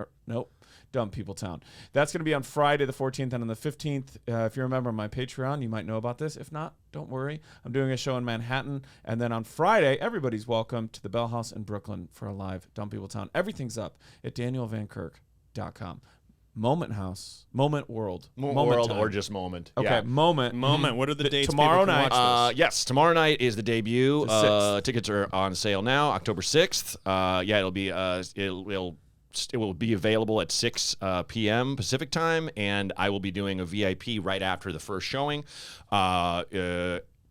Dumb People Town. That's going to be on Friday the 14th and on the 15th. If you remember my Patreon, you might know about this. If not, don't worry. I'm doing a show in Manhattan. And then on Friday, everybody's welcome to the Bell House in Brooklyn for a live Dumb People Town. Everything's up at danielvankirk.com. Moment House, Moment World. Moment World Time. or just Moment. Okay, Yeah. Moment. What are the dates? tomorrow people can night, watch this? Yes, tomorrow night is the debut. The 6th. Tickets are on sale now, October 6th. It'll be it will be available at 6 p.m. Pacific time, and I will be doing a VIP right after the first showing.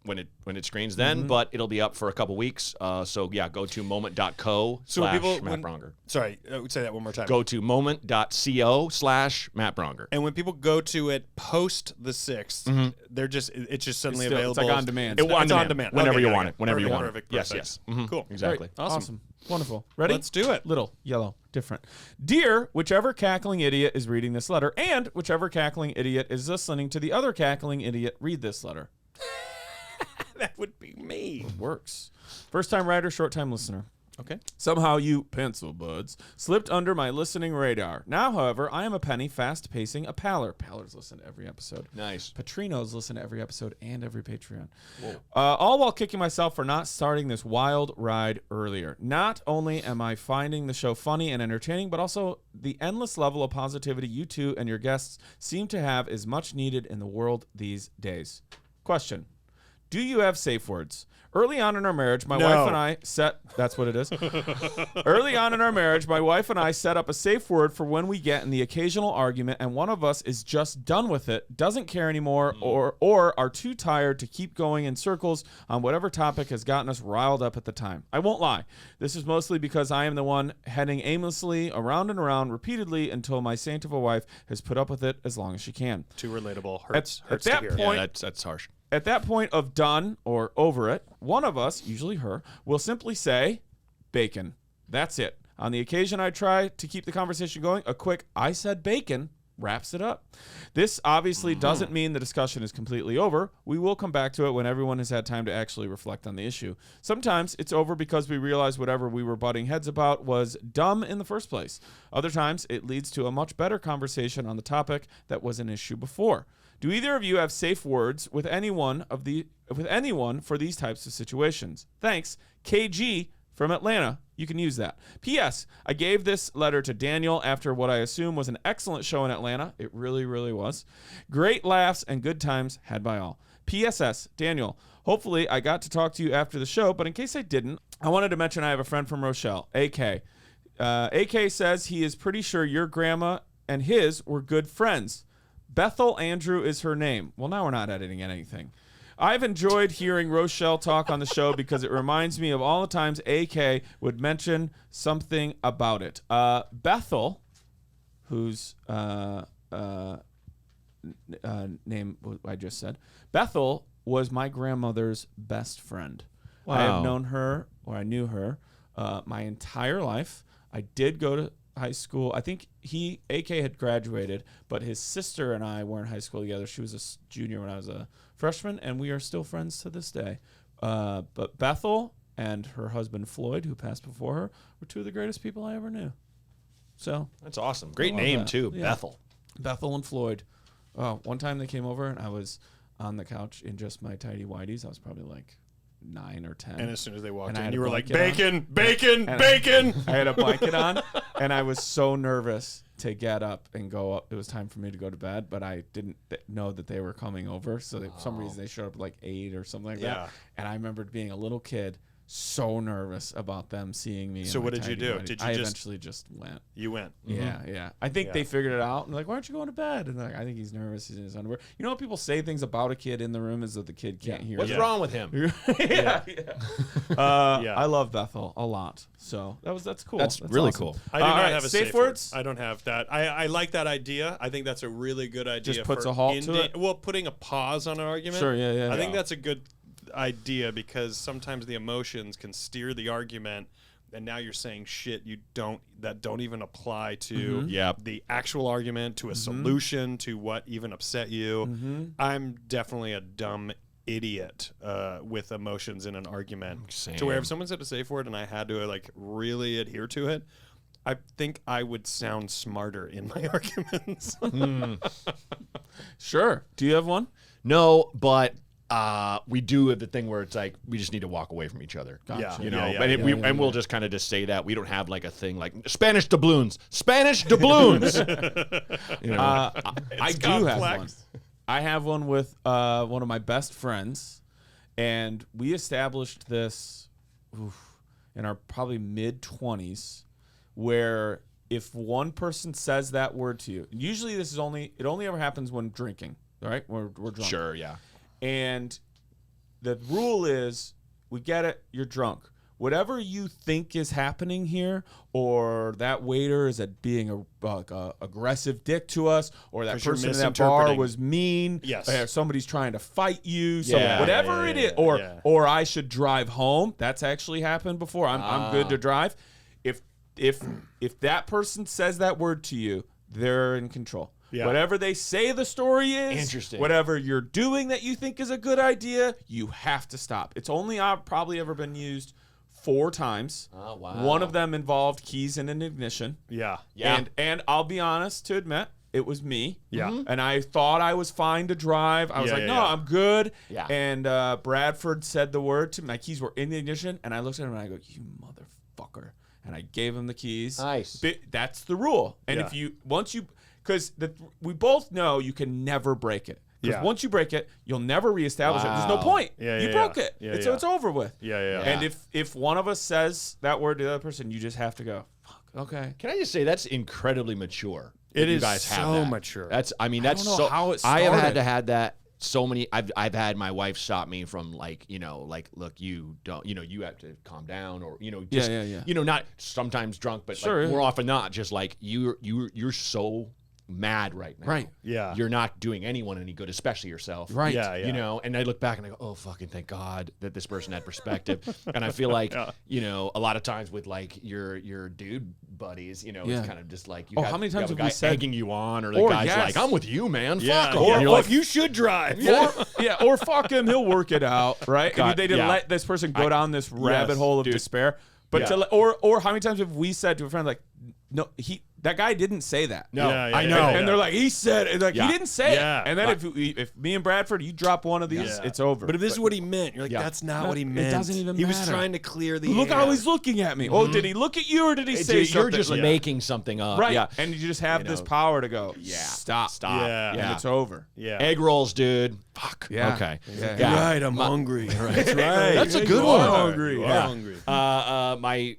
When it screens then, but it'll be up for a couple weeks. So yeah, go to moment.co So slash people- Matt when- Braunger. Sorry, say that one more time. Go to moment.co slash Matt Braunger. And when people go to it post the 6th, they're just it's just suddenly It's available. like on demand. It's on demand. Whenever Okay, you got want it. Whenever you Perfect, want it. perfect, Yes, perfect. yes. Mhm. Cool. Exactly. Great. Awesome. Wonderful. Ready? Let's do it. Little, yellow, different. Dear whichever cackling idiot is reading this letter, and whichever cackling idiot is listening to the other cackling idiot read this letter. That would be me. Works. First time writer, short time listener. Okay. Somehow you, pencil buds, slipped under my listening radar. Now, however, I am a penny fast pacing a paller. Pallers listen to every episode. Nice. Patrinos listen to every episode and every Patreon. All while kicking myself for not starting this wild ride earlier. Not only am I finding the show funny and entertaining, but also the endless level of positivity you two and your guests seem to have is much needed in the world these days. Question. Do you have safe words? Early on in our marriage, my No. wife and I set... That's what it is. Early on in our marriage, my wife and I set up a safe word for when we get in the occasional argument and one of us is just done with it, doesn't care anymore, or are too tired to keep going in circles on whatever topic has gotten us riled up at the time. I won't lie. This is mostly because I am the one heading aimlessly around and around repeatedly until my saint of a wife has put up with it as long as she can. Too relatable. Hurts At to that hear. point, Yeah, that's harsh. At that point of done or over it, one of us, usually her, will simply say, bacon. That's it. On the occasion I try to keep the conversation going, a quick, I said bacon, wraps it up. This obviously doesn't mean the discussion is completely over. We will come back to it when everyone has had time to actually reflect on the issue. Sometimes it's over because we realize whatever we were butting heads about was dumb in the first place. Other times it leads to a much better conversation on the topic that was an issue before. Do either of you have safe words with anyone for these types of situations? Thanks, KG from Atlanta. You can use that. P.S. I gave this letter to Daniel after what I assume was an excellent show in Atlanta. It really, really was. Great laughs and good times had by all. P.S.S. Daniel, hopefully I got to talk to you after the show, but in case I didn't, I wanted to mention I have a friend from Rochelle, AK. AK says he is pretty sure your grandma and his were good friends. Bethel Andrew is her name. Well, now we're not editing anything. I've enjoyed hearing Rochelle talk on the show because it reminds me of all the times AK would mention something about it. Bethel, whose name I just said, Bethel was my grandmother's best friend. Wow. I have known her, or I knew her, my entire life. I did go to high school. I think AK had graduated, but his sister and I were in high school together. She was a junior when I was a freshman, and we are still friends to this day. But Bethel and her husband Floyd, who passed before her, were two of the greatest people I ever knew. So That's awesome. Great love name that. too, Yeah. Bethel. Bethel and Floyd. One time they came over, and I was on the couch in just my tidy whities. I was probably like 9 or 10. And as soon as they walked And I in, had you a were like, blanket on. bacon, bacon, And bacon. I had a blanket on, and I was so nervous to get up and go up. It was time for me to go to bed, but I didn't know that they were coming over. So for some reason they showed up at like 8 or something like Yeah. that. And I remembered being a little kid, so nervous about them seeing me. So in my what did you tidy do? whities. Did you I just- eventually just went. You went. Yeah. I think they figured it out. And like, why aren't you going to bed? And like, I think he's nervous. He's in his underwear. You know what people say things about a kid in the room is that the kid can't hear. What's it. wrong with him? Yeah. Yeah. I love Bethel a lot. So that's cool. That's really awesome. cool. I do All not right, have a safe safe words? word. I don't have that. I like that idea. I think that's a really good idea. Just puts for a halt to it? Well, putting a pause on an argument. Sure, yeah. I think that's a good idea because sometimes the emotions can steer the argument, and now you're saying shit that don't even apply to the actual argument, to a solution, to what even upset you. I'm definitely a dumb idiot with emotions in an argument. Same. To where if someone said a safe word and I had to like really adhere to it, I think I would sound smarter in my arguments. Sure. Do you have one? No, but we do have the thing where it's like we just need to walk away from each other. Gotcha. You know, Yeah, and, yeah, we'll just kind of just say that we don't have like a thing like Spanish doubloons. Spanish doubloons. You know, I do have one. complex. I have one with one of my best friends, and we established this in our probably mid-20s, where if one person says that word to you, usually it only ever happens when drinking, right? We're drunk. sure, yeah. And the rule is, we get it, you're drunk. Whatever you think is happening here, or that waiter is being a aggressive dick to us, or that 'Cause you're person in that bar misinterpreting. was mean, Yes. or somebody's trying to fight you, Yeah, whatever yeah, it yeah, is, or yeah. or I should drive home. That's actually happened before. I'm good to drive. If that person says that word to you, they're in control. Yeah. Whatever they say the story is, Interesting. whatever you're doing that you think is a good idea, you have to stop. It's only probably ever been used 4 times. Oh, wow. One of them involved keys in an ignition. Yeah. Yeah. And I'll be honest to admit, it was me. Yeah. And I thought I was fine to drive. I was Yeah, like, yeah, no, yeah. I'm good. Yeah. And Bradford said the word to me. My keys were in the ignition, and I looked at him and I go, you motherfucker. And I gave him the keys. Nice. That's the rule. And Yeah. because we both know you can never break it. Because Yeah. once you break it, you'll never reestablish it. There's no Wow. point. Yeah, you yeah, broke yeah. it. Yeah, So yeah. it's over with. Yeah, yeah. And if one of us says that word to the other person, you just have to go, fuck, okay. Can I just say that's incredibly mature? It that you is guys have so that. mature. That's I mean that's don't know so how it I have started. had that so many I've had my wife stop me from like look, you don't you have to calm down, or just yeah. not sometimes drunk, but Sure, like yeah. more often not, just like you're so mad right now. Right. Yeah. You're not doing anyone any good, especially yourself. Right. Yeah, yeah. And I look back and I go, oh, fucking thank God that this person had perspective. And I feel like, a lot of times with like your dude buddies, Yeah. it's kind of just like, how many times you have have a guy we said- egging you on, or the Or guy's yes. like, I'm with you, man. Yeah. Fuck 'em. Or, And you're or like, you should drive. Or fuck him, he'll work it out, right? God, And they didn't yeah. let this person go down this rabbit hole of dude. despair. But Yeah. or how many times have we said to a friend like, no, that guy didn't say that. no, Yeah, yeah, I yeah, know. yeah. And they're like, he said it. Like, Yeah. he didn't say Yeah. it. And then if me and Bradford, you drop one of these, Yeah. it's over. But if this is what he meant, you're like, Yeah. that's not No, what he it meant. doesn't even He was matter. trying to clear the look air. how he's looking at me. Oh, did he look at you or did he say You're something? just Like, making something up. right. Yeah. And you just have this know. power to go, Yeah. stop. Yeah. And Yeah. it's over. Yeah. Egg rolls, dude. Fuck. Yeah. Okay. Yeah. Yeah. Right, I'm hungry. That's right. That's a You good are one. hungry. You are Yeah. hungry. My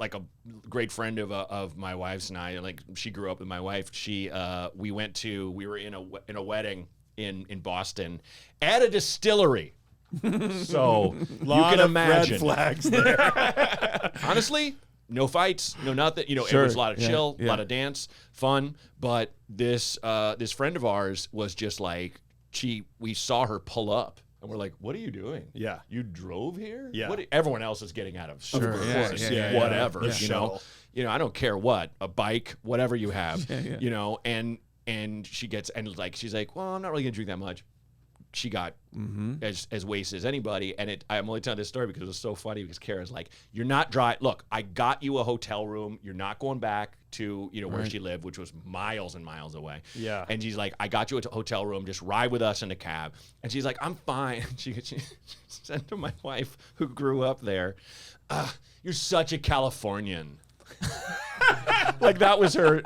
like a great friend of my wife's and I, like she grew up with my wife. We were in a wedding in Boston at a distillery. So you Lot can of imagine. red flags there. Honestly, no fights, no nothing. It Sure. was a lot of Yeah. chill, Yeah. a lot of dance, fun. But this friend of ours was just like we saw her pull up. And we're like, what are you doing? Yeah. You drove here? Yeah. Everyone else is getting out of Sure, of yeah, course, yeah, whatever. yeah. You know, I don't care what, a bike, whatever you have. Yeah. And she gets she's like, well, I'm not really gonna drink that much. She got as wasted as anybody, and I'm only telling this story because it was so funny. Because Kara's like, "You're not dry. Look, I got you a hotel room. You're not going back to where she lived, which was miles and miles away. Yeah. And she's like, I got you a hotel room. Just ride with us in a cab. And she's like, I'm fine. She said to my wife, who grew up there, "You're such a Californian." Like that was her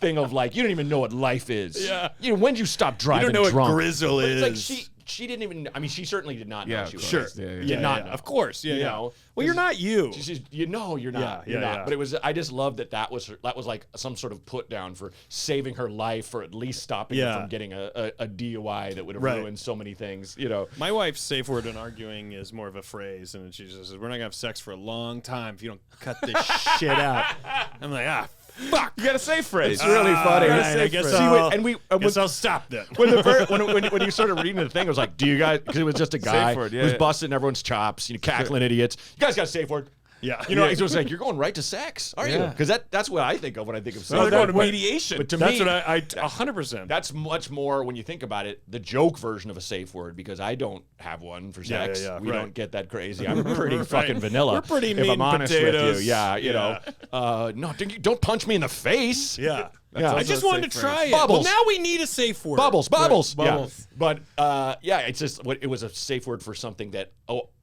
thing of like, you don't even know what life is. Yeah. When did you stop driving You don't know drunk? what grizzle But is. it's like she didn't even. I mean, she certainly did not know Yeah, she was. Sure. Yeah, yeah. Did not know. Of course. Yeah. You yeah. know, Well, you're not you. She's you're not. Yeah, You're yeah, not. yeah. But it was. I just loved that was like some sort of put down for saving her life, or at least stopping her Yeah. from getting a DUI that would have Right. ruined so many things. You know. My wife's safe word in arguing is more of a phrase, and she just says, "We're not gonna have sex for a long time if you don't cut this shit out." I'm like, fuck. You got a safe phrase. It's really funny. Right, Gotta I say guess friends. I'll stop then. when you started reading the thing, it was like, do you guys? Because it was just a guy Safe word, yeah, who's yeah. busting everyone's chops, cackling idiots. You guys got a safe word. Yeah. It was like, you're going right to sex, are you? Yeah. Because that's what I think of when I think of sex. They're going to But- mediation. But to That's me, what I 100%. that's much more, when you think about it, the joke version of a safe word, because I don't have one for Yeah, sex. yeah, yeah, We right. don't get that crazy. I'm pretty fucking vanilla. We're pretty if meat I'm honest potatoes. with you. Yeah, Yeah. no, don't punch me in the face. Yeah. Yeah. I also just a wanted to safe try phrase. it. Bubbles. Well, now we need a safe word. Bubbles. Bubbles. Yeah. But it's just it was a safe word for something that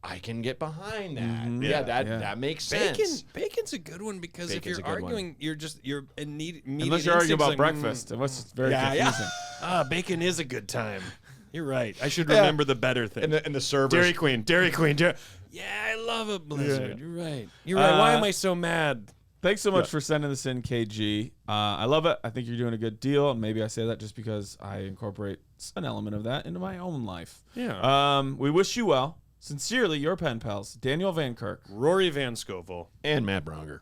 I can get behind that. Yeah, that makes sense. Bacon's a good one because if Bacon's you're a good arguing, you're immediate Unless you're arguing about like, breakfast, unless it's very Yeah, yeah. confusing. Bacon is a good time. You're right. I should remember the better thing. And the servers. Dairy Queen. Yeah, I love a blizzard. You're right. You're right. Why am I so mad? Thanks so much for sending this in, KG. I love it. I think you're doing a good deal. And maybe I say that just because I incorporate an element of that into my own life. Yeah. We wish you well. Sincerely, your pen pals, Daniel Van Kirk. Rory Van Scovel. And Matt Braunger.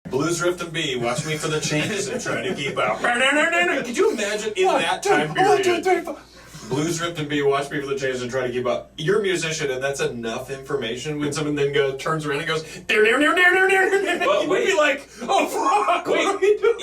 Blues Rift and B, watch me for the changes and try to keep up. Could you imagine in that time period? Blues Rift and B, watch me for the changes and try to keep up. You're a musician, and that's enough information when someone then turns around and goes, well, wait. You'd be like, oh, fuck, what are we doing?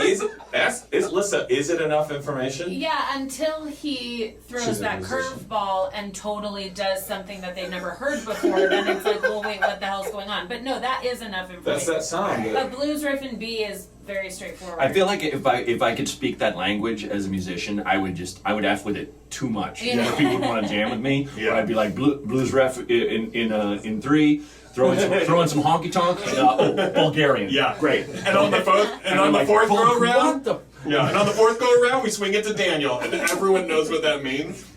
Is it enough information? Yeah, until he throws She's a that musician. curveball and totally does something that they've never heard before, then it's like, well, wait, what the hell's going on? But no, that is enough information. That's that sound. But Blues Riff and B is very straightforward. I feel like if I could speak that language as a musician, I would F with it too much. Yeah. Where people would want to jam with me. Yeah. I'd be like blues ref in 3. Throw in some honky tonk. Bulgarian. Yeah. Great. And on the fourth, I'm like, go what around, the? yeah, and on the fourth go around, we swing it to Daniel, and everyone knows what that means.